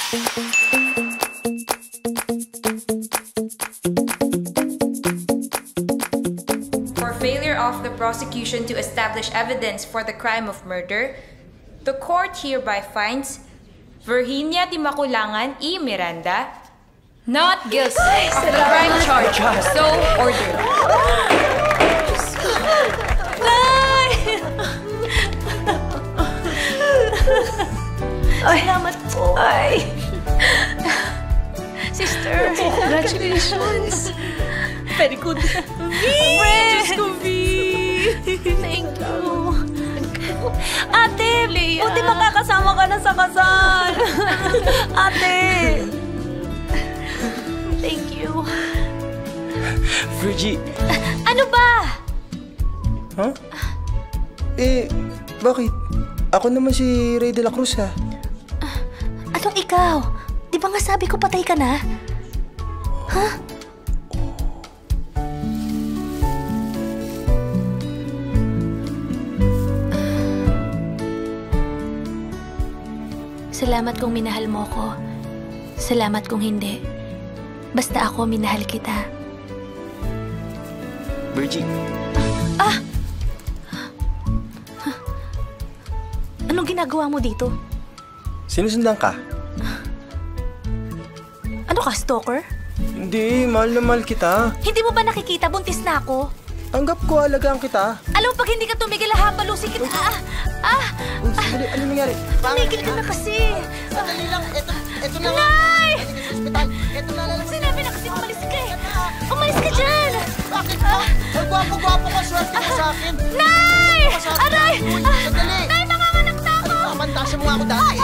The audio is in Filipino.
For failure of the prosecution to establish evidence for the crime of murder, the court hereby finds Virginia Di Maculangan E. Miranda not guilty of the crime charge. So ordered. Salamat po. Ay. Sister, congratulations. Very good. Diyos ko, V. Thank you. Ate, buti makakasama ka na sa kasal. Ate. Thank you. Virgie. Ano ba? Huh? Bakit? Ako naman si Ray de la Cruz, ha? Anong ikaw? Di ba nga sabi ko patay ka na? Ha? Salamat kung minahal mo ko. Salamat kung hindi. Basta ako minahal kita. Virgie. Ah! Anong ginagawa mo dito? Sinusundan ka? Ano ka, stalker? Hindi, mahal na mahal kita. Hindi mo ba nakikita? Buntis na ako. Tanggap ko, alagaan kita. Alam mo, pag hindi ka tumigil, hapalusin kita. Sandali, ano nangyari? Tumigil ka na kasi. Sandali lang, eto na. Nay! Eto na lang. Sinabi na kasi umalis ka eh. Umalis ka dyan. Bakit ba? Ang gwapo-gwapo ko, swerte mo sa akin. Nay! Aray! Sandali. Nay, manganganak na ako. Mamandasan mo nga ako dati.